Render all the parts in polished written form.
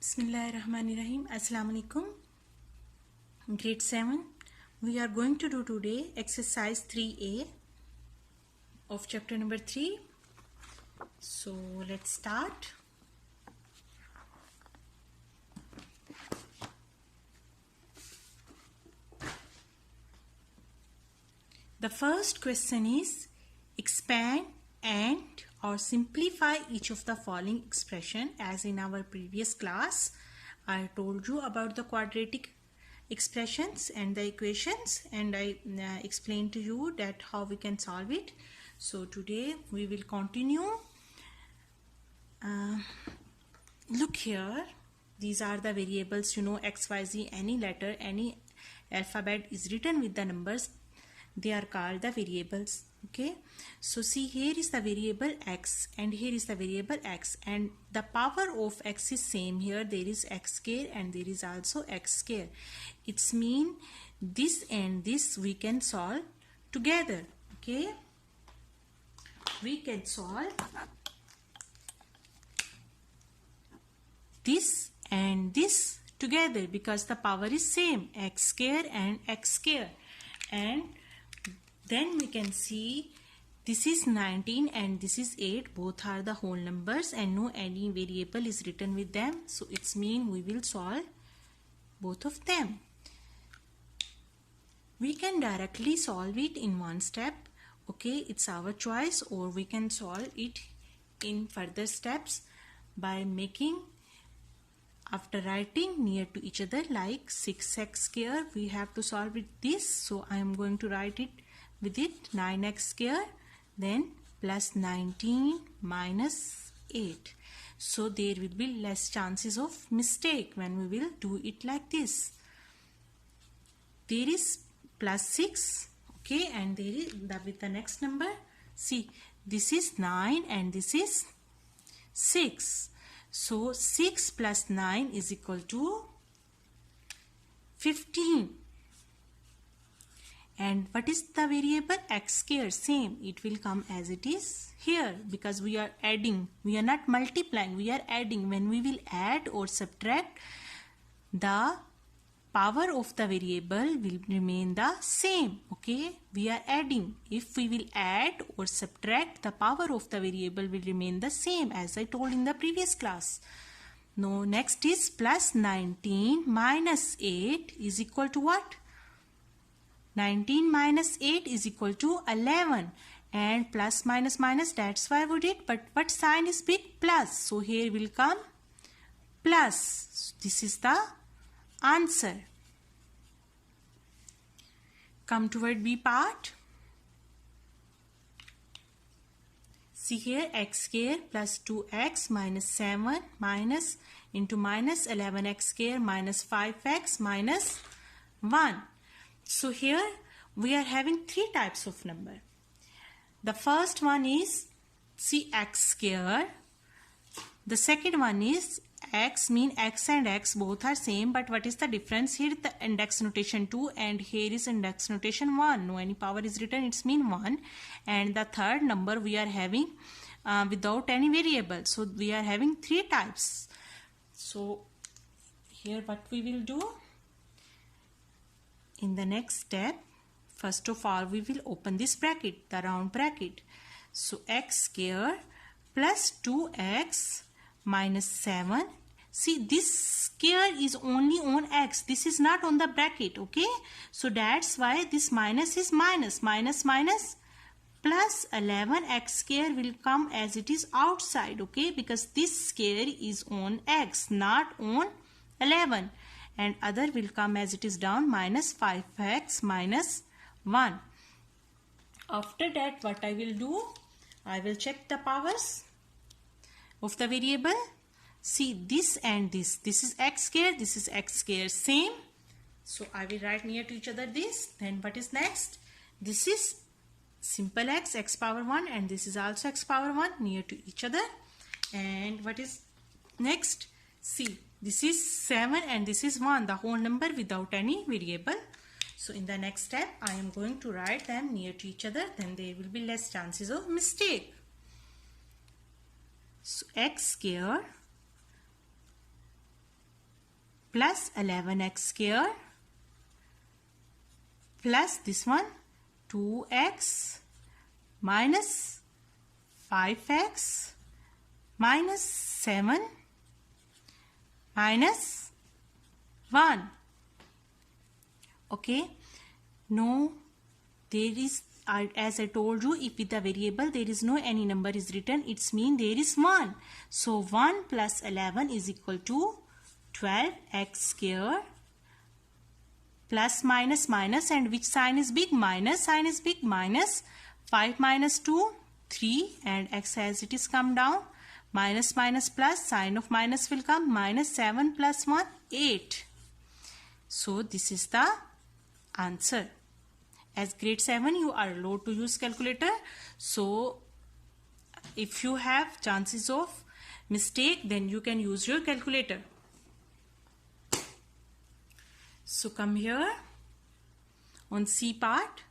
Bismillahirrahmanirrahim. Assalamu alaikum. Grade 7. We are going to do today exercise 3A of chapter number 3. So let's start. The first question is expand and or simplify each of the following expression. As in our previous class, I told you about the quadratic expressions and the equations, and I explained to you that how we can solve it. So today we will continue. Look here, these are the variables, x, y, z, any letter, any alphabet is written with the numbers, they are called the variables. Okay, so see, here is the variable x and here is the variable x, and the power of x is same. Here there is x square and there is also x square. It's mean this and this we can solve together. Okay, we can solve this and this together because the power is same, x square and x square. And then we can see this is 19 and this is 8. Both are the whole numbers and no any variable is written with them. So it's mean we will solve both of them. We can directly solve it in one step. Okay, it's our choice, or we can solve it in further steps by making, after writing near to each other, like 6x square we have to solve with this. So I am going to write it with it 9x square, then plus 19 minus 8. So there will be less chances of mistake when we will do it like this. There is plus 6, okay, and there is with the next number. See, this is 9 and this is 6. So 6 plus 9 is equal to 15. And what is the variable? X square, same. It will come as it is here because we are adding. We are not multiplying, we are adding. When we will add or subtract, the power of the variable will remain the same. Okay, we are adding. If we will add or subtract, the power of the variable will remain the same, as I told in the previous class. Now next is plus 19 minus 8 is equal to what? 19 minus 8 is equal to 11, and plus minus minus, that's why we did, but what sign is big? Plus. So here will come plus. This is the answer. Come toward B part. See here, x square plus 2x minus 7 minus into minus 11x square minus 5x minus 1. So here we are having three types of number. The first one is, see, x square. The second one is x, mean x and x both are same, but what is the difference? Here the index notation 2 and here is index notation 1. No any power is written, it's mean 1. And the third number we are having without any variable. So we are having three types. So here what we will do? In the next step, first of all we will open this bracket, the round bracket. So x square plus 2x minus 7. See, this square is only on x. This is not on the bracket. Okay. So that's why this minus is minus. Minus minus plus 11x square will come as it is outside. Okay. Because this square is on x, not on 11. And other will come as it is down, minus 5x minus 1. After that, what I will do? I will check the powers of the variable. See, this and this. This is x square, this is x square, same. So I will write near to each other this. Then what is next? This is simple x, x power 1, and this is also x power 1 near to each other. And what is next? See, this is 7 and this is 1, the whole number without any variable. So in the next step, I am going to write them near to each other, then there will be less chances of mistake. So x square plus 11x square plus this one 2x minus 5x minus 7 minus 1. Okay, no, there is, as I told you, if with the variable there is no any number is written, it's mean there is 1. So 1 plus 11 is equal to 12x square plus minus minus, and which sign is big? Minus sign is big. Minus 5 minus 2 3, and x as it is come down. Minus minus plus, sign of minus will come. Minus 7 plus 1 8. So this is the answer. As grade 7 you are allowed to use calculator, so if you have chances of mistake, then you can use your calculator. So come here on C part,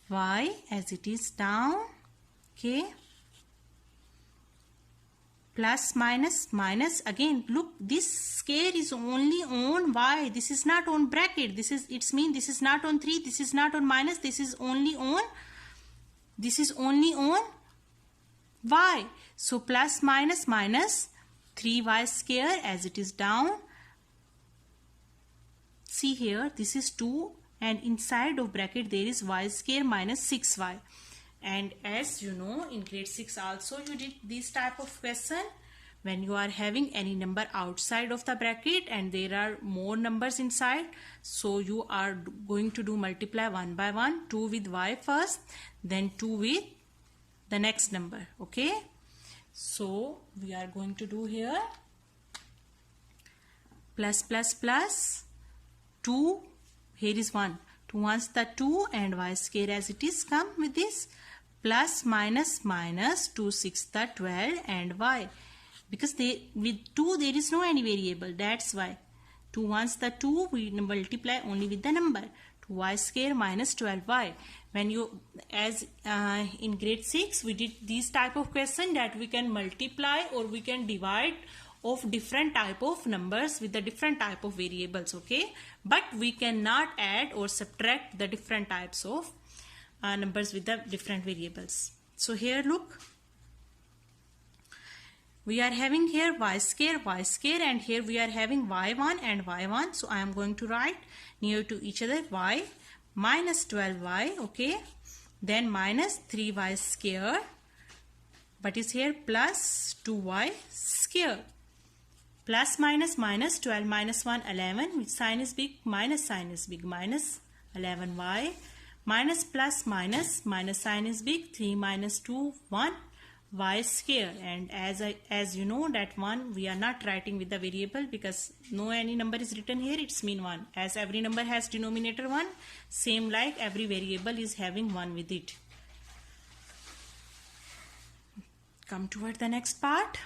y as it is down, okay, plus minus minus, again look, this square is only on y, this is not on bracket, this is, it's mean this is not on 3, this is not on minus, this is only on y. So plus minus minus 3y square as it is down. See here, this is 2 and inside of bracket there is y square minus 6y. And as you know, in grade 6 also you did this type of question. When you are having any number outside of the bracket and there are more numbers inside, so you are going to do multiply one by one, 2 with y first, then 2 with the next number. Okay, so we are going to do here plus plus plus 2, here is 1, 2 ones the 2 and y square as it is come with this, plus minus minus 2 6 the 12 and y, because they with 2 there is no any variable, that's why 2 ones the 2 we multiply only with the number, 2y square minus 12y. When you, as in grade 6 we did this type of question that we can multiply or we can divide of different type of numbers with the different type of variables, okay, but we cannot add or subtract the different types of numbers with the different variables. So here look, we are having here y square, and here we are having y1 and y1. So I am going to write near to each other y minus 12y, okay, then minus 3y square, but is here plus 2y square, plus minus minus 12 minus 1 11, which sign is big? Minus sign is big, minus 11y, minus plus minus, minus sign is big, 3 minus 2 1 y square. And as you know that 1 we are not writing with the variable because no any number is written here, it's mean 1, as every number has denominator 1, same like every variable is having 1 with it. Come toward the next part.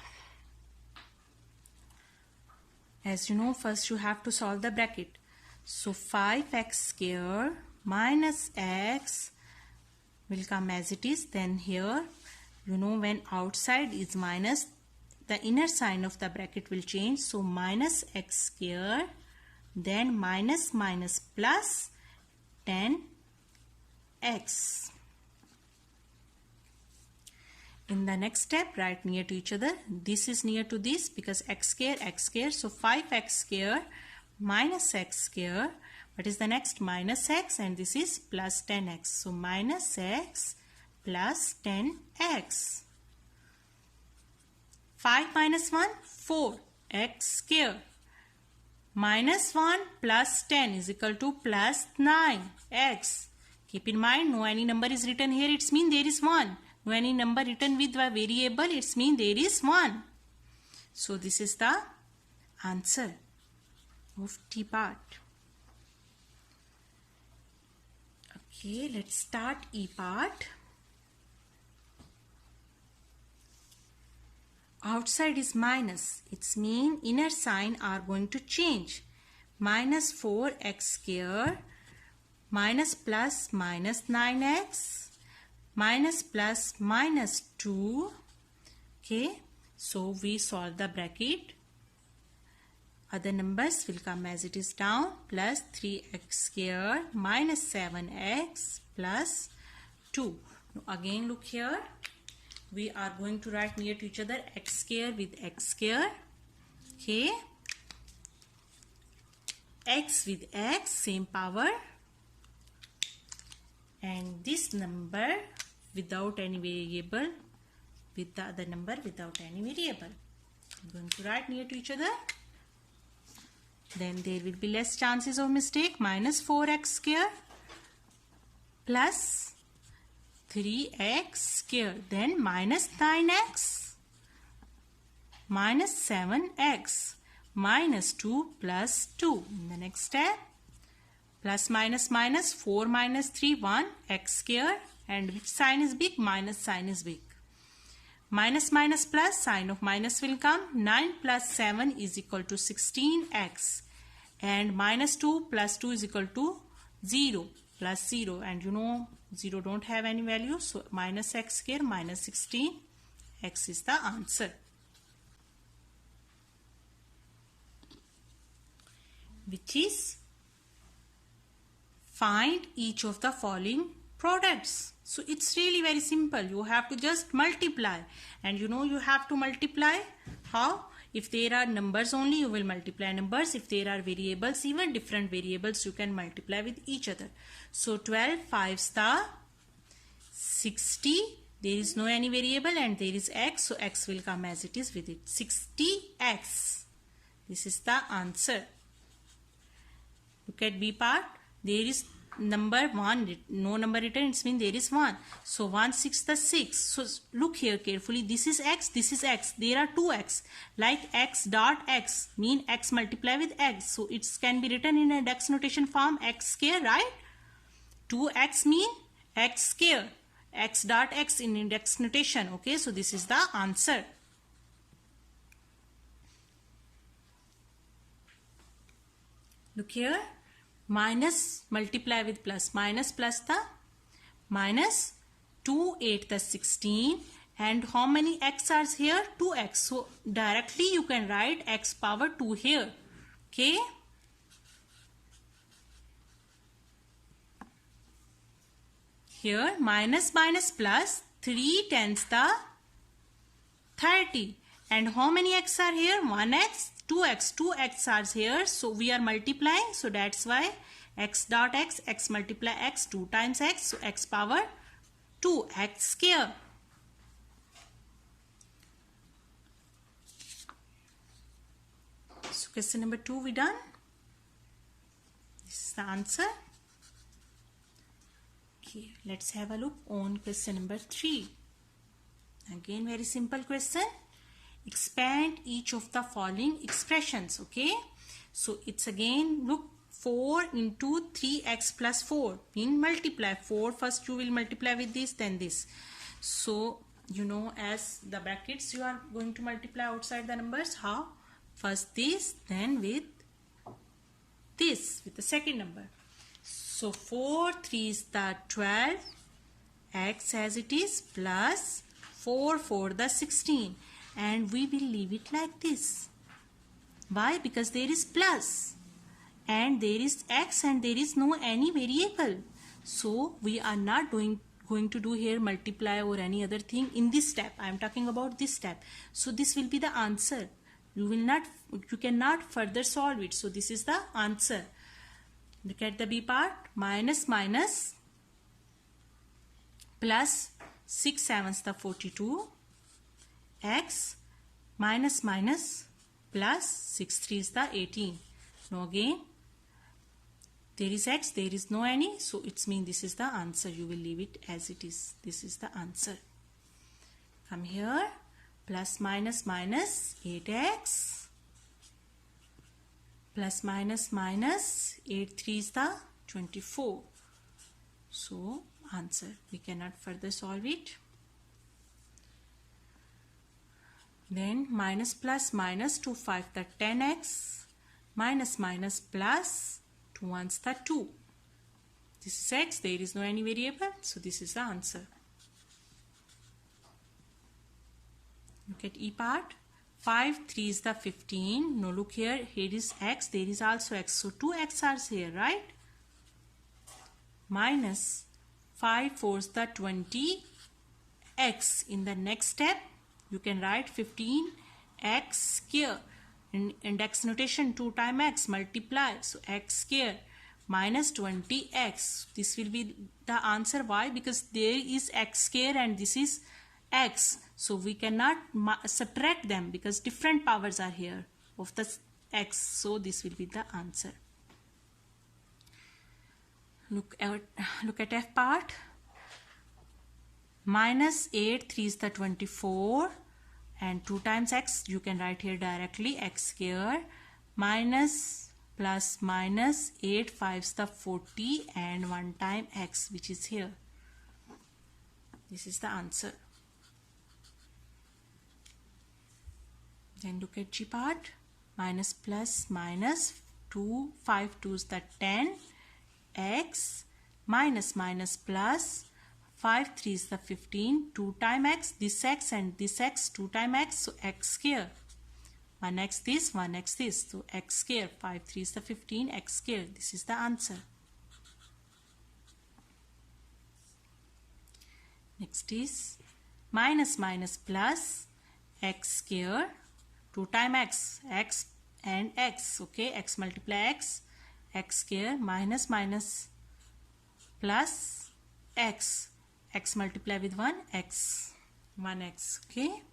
As you know, first you have to solve the bracket. So 5x square minus x will come as it is. Then here, you know, when outside is minus, the inner sign of the bracket will change. So minus x square, then minus minus plus 10x. In the next step, write near to each other. This is near to this because x square, so 5x square minus x square. What is the next? Minus x, and this is plus 10x. So minus x plus 10x. 5 minus 1, 4, x square. Minus 1 plus 10 is equal to plus 9x. Keep in mind, no any number is written here, it's mean there is 1. No any number written with a variable, it's mean there is 1. So this is the answer of T part. Okay, let's start E part. Outside is minus, it's mean inner sign are going to change. Minus 4x square, minus plus minus 9x, minus plus minus 2. Okay, so we solve the bracket. other numbers will come as it is down, plus 3x square minus 7x plus 2. Now again look here, we are going to write near to each other x square with x square. Okay, x with x, same power, and this number without any variable with the other number without any variable. I'm going to write near to each other. Then there will be less chances of mistake. Minus 4x square plus 3x square. Then minus 9x minus 7x minus 2 plus 2. In the next step, plus minus minus 4 minus 3 1 x square, and which sign is big? Minus sign is big. Minus minus plus, sign of minus will come. 9 plus 7 is equal to 16x, and minus 2 plus 2 is equal to 0 plus 0, and you know 0 don't have any value, so minus x square minus 16 x is the answer. Which is, find each of the following products. So it's really very simple. You have to just multiply, and you know you have to multiply how? If there are numbers only, you will multiply numbers. If there are variables, even different variables, you can multiply with each other. So 12 5s the 60. There is no any variable and there is x, so x will come as it is with it. 60x. This is the answer. Look at B part. There is number 1, no number written, it means there is 1. So 1 6 the 6. So look here carefully. This is x, this is x. There are 2x. Like x dot x mean x multiply with x. So it can be written in a index notation form x square, right? 2x mean x square. X dot x in index notation. Okay, so this is the answer. Look here. Minus multiply with plus. Minus plus the minus 2 8 the 16, and how many x are here? 2x. So directly you can write x power 2 here. Okay. Here minus minus plus 3 10s the 30, and how many x are here? 1x, 2x, 2x are here, so we are multiplying, so that's why x dot x, x multiply x, 2 times x, so x power 2, x square. So question number 2 we done. This is the answer. Okay, let's have a look on question number 3. Again, very simple question. Expand each of the following expressions. Okay, so it's again, look, 4 into 3x plus 4 mean multiply. 4 first you will multiply with this, then this. So you know, as the brackets you are going to multiply outside the numbers. How? First this, then with this, with the second number. So 4 3 is the 12 x as it is, plus 4 4 the 16, and we will leave it like this. Why? Because there is plus and there is x and there is no any variable. So we are not going to do here multiply or any other thing in this step. I am talking about this step. So this will be the answer. You cannot further solve it. So this is the answer. Look at the B part. Minus minus plus 6 7s the 42 x minus minus plus 6 3s the 18. Now again there is x, there is no any, so it means this is the answer. You will leave it as it is. This is the answer. Come here. Plus minus minus 8x plus minus minus 8 3 is the 24. So answer. We cannot further solve it. Then minus plus minus 2 5 the 10x minus minus plus 2 1s the 2. This is x. There is no any variable. So this is the answer. Look at E part. 5 3 is the 15. Now look here, here is x, there is also x, so 2x are here, right? Minus 5 4 is the 20 x. In the next step you can write 15x square in index notation, 2 times x, multiply, so x square minus 20x. This will be the answer. Why? Because there is x square and this is x, so we cannot subtract them because different powers are here of the x, so this will be the answer. Look at F part. Minus 8 3 is the 24 and 2 times x, you can write here directly x square, minus plus minus 8 5 is the 40 and 1 time x, which is here. This is the answer. Then look at G part. Minus plus minus 2 5 2 is the 10 x, minus minus plus 5 3 is the 15, 2 times x, this x and this x, 2 times x, so x square. 1x this, 1x this, so x square. 5 3 is the 15, x square. This is the answer. Next is minus minus plus x square, 2 times x, x and x, okay, x multiply x, x square, minus minus plus x, x multiply with 1 x, 1x, okay.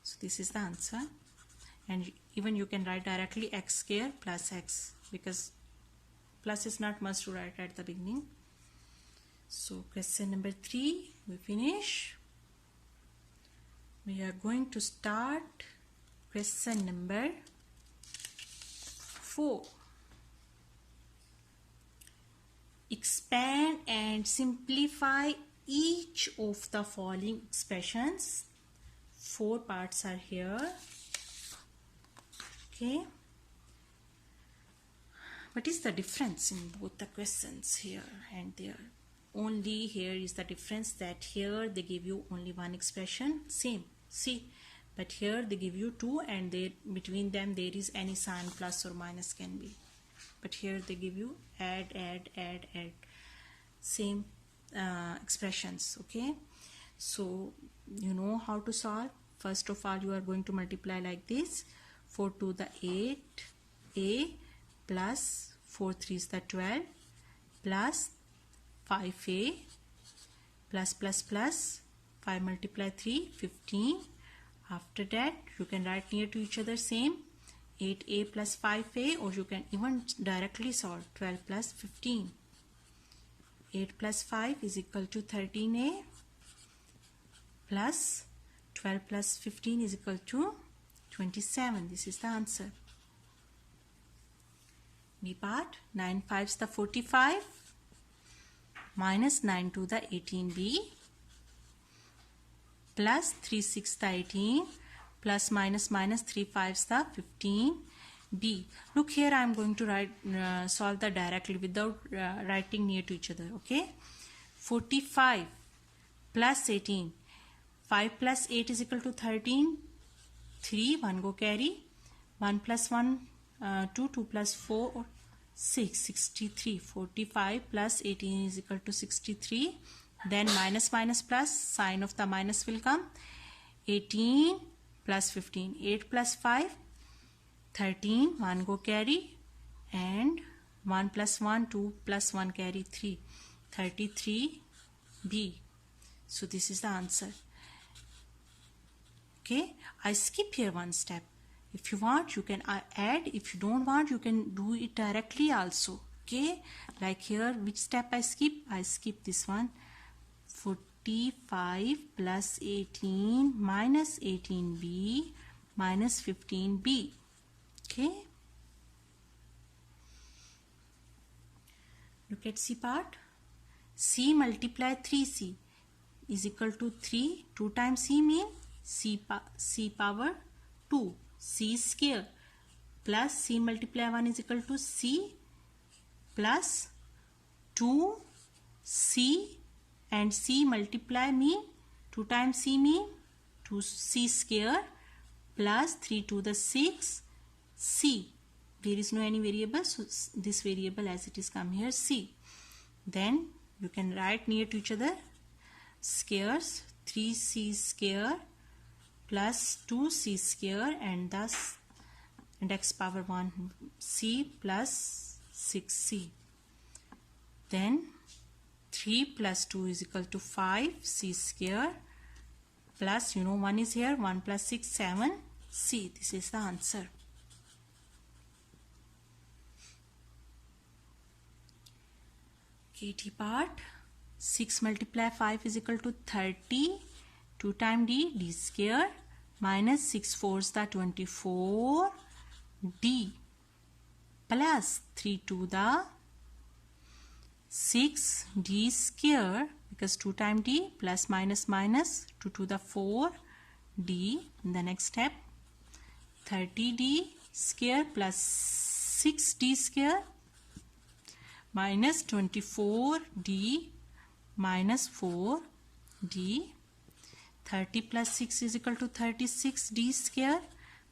So this is the answer. And even you can write directly x square plus x, because plus is not must to write at the beginning. So question number 3 we finish. We are going to start question number 4. Expand and simplify each of the following expressions. 4 parts are here. Okay. What is the difference in both the questions here and there? Only here is the difference that here they give you only one expression, same, see, but here they give you 2 and they between them there is any sign, plus or minus can be, but here they give you add, same expressions, okay. So you know how to solve. First of all, you are going to multiply like this: 4 to the 8a plus 4 3 is the 12 plus 5a plus 5 multiply 3 15. After that you can write near to each other same 8a plus 5a, or you can even directly solve 12 plus 15. 8 plus 5 is equal to 13a plus 12 plus 15 is equal to 27. This is the answer. B part. 9 5 is the 45 minus 9 to the 18b plus 3 6 the 18 plus minus 3 5 is the 15b. Look here, I am going to write solve the directly without writing near to each other, okay. 45 plus 18, 5 plus 8 is equal to 13, 3 1 go carry, 1 plus 1 2, 2 plus 4 6, 63. 45 plus 18 is equal to 63. Then minus plus, sign of the minus will come. 18 plus 15, 8 plus 5 13, 1 go carry, and 1 plus 1 2 plus 1 carry 3, 33b. So this is the answer. Okay, I skip here one step. If you want you can add, if you don't want you can do it directly also, okay. Like here, which step I skip this one. 45 plus 18 minus 18b minus 15b, okay. Look at C part. C multiply 3c is equal to 3. 2 times c mean c power 2, c square, plus c multiply 1 is equal to c plus 2c, and c multiply mean 2 times c mean 2c square plus 3 to the 6 c. There is no any variable, so this variable as it is come here c. Then you can write near to each other squares, 3c square plus 2c square and thus and x power 1 c plus 6c. Then 3 plus 2 is equal to 5 c square plus 1 is here, 1 plus 6 7 c. This is the answer. KT part. 6 multiply 5 is equal to 30. 2 times d square minus 6 4s the 24 d plus 3 to the 6 d square, because 2 times d plus minus minus 2 to the 4 d. In the next step 30d square plus 6d square minus 24d minus 4d. 30 plus 6 is equal to 36d square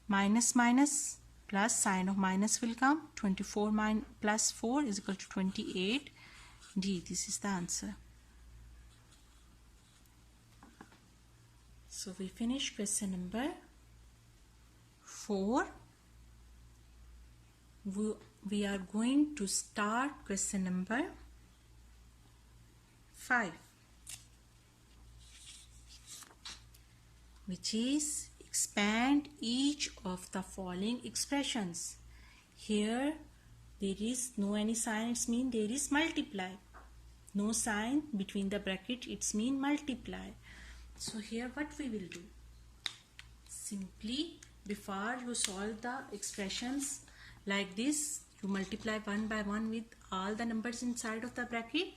minus minus plus sign of minus will come. 24 plus 4 is equal to 28d. This is the answer. So we finish question number 4. We are going to start question number 5, which is expand each of the following expressions. Here there is no any sign, it's mean there is multiply. No sign between the bracket, it's mean multiply. So here what we will do? Simply before you solve the expressions like this, you multiply one by one with all the numbers inside of the bracket.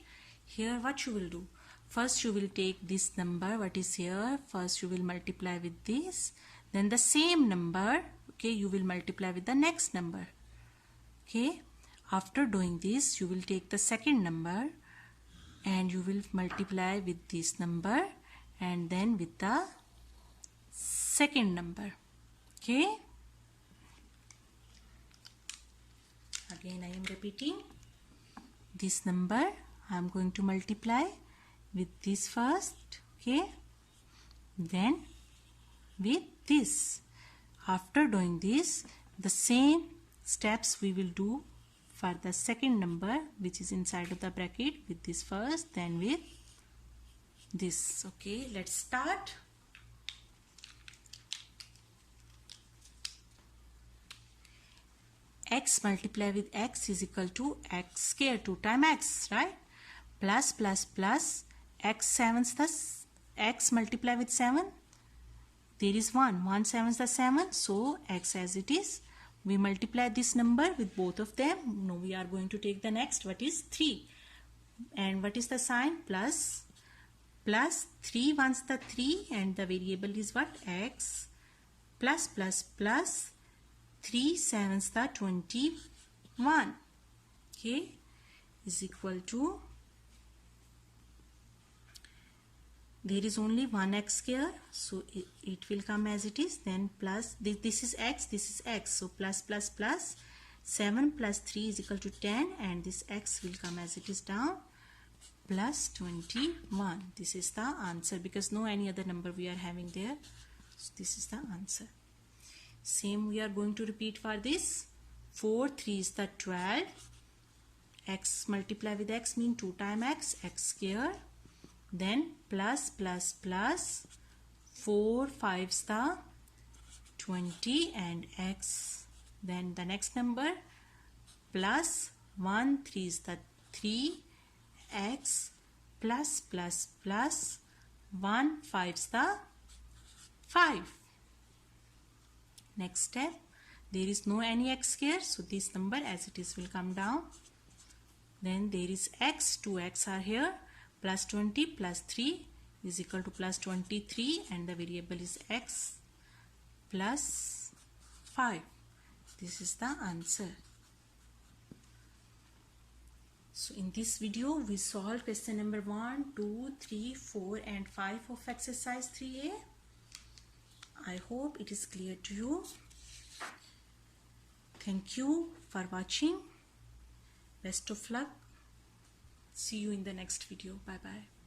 Here what you will do? First you will take this number what is here. First you will multiply with this. Then the same number, okay, you will multiply with the next number. Okay. After doing this, you will take the second number and you will multiply with this number and then with the second number. Okay. Again I am repeating. This number I am going to multiply with this first, okay, then with this. After doing this, the same steps we will do for the second number which is inside of the bracket, with this first, then with this. Okay, let's start. X multiply with x is equal to x square, 2 times x, right? Plus plus plus x 7's the x multiply with 7. There is 1. 1 7's the 7. So x as it is. We multiply this number with both of them. Now we are going to take the next. What is 3? And what is the sign? Plus. Plus 3 1's the 3 and the variable is what? X. Plus plus plus 3 7's the 21. Okay. Is equal to, there is only one x here, so it will come as it is. Then plus this is x, this is x, so plus plus plus 7 plus 3 is equal to 10 and this x will come as it is down, plus 21. This is the answer because no any other number we are having there. So this is the answer. Same we are going to repeat for this. 4 3 is the 12. X multiply with x mean 2 times x, x square. Then plus plus plus 4 5's the 20 and x. Then the next number plus 1 3 is the 3 x plus plus plus 1 5's the 5. Next step, there is no any x here, so this number as it is will come down. Then there is x, 2x are here, plus 20 plus 3 is equal to plus 23 and the variable is x plus 5. This is the answer. So in this video we solved question number 1, 2, 3, 4 and 5 of exercise 3A. I hope it is clear to you. Thank you for watching. Best of luck. See you in the next video. Bye bye.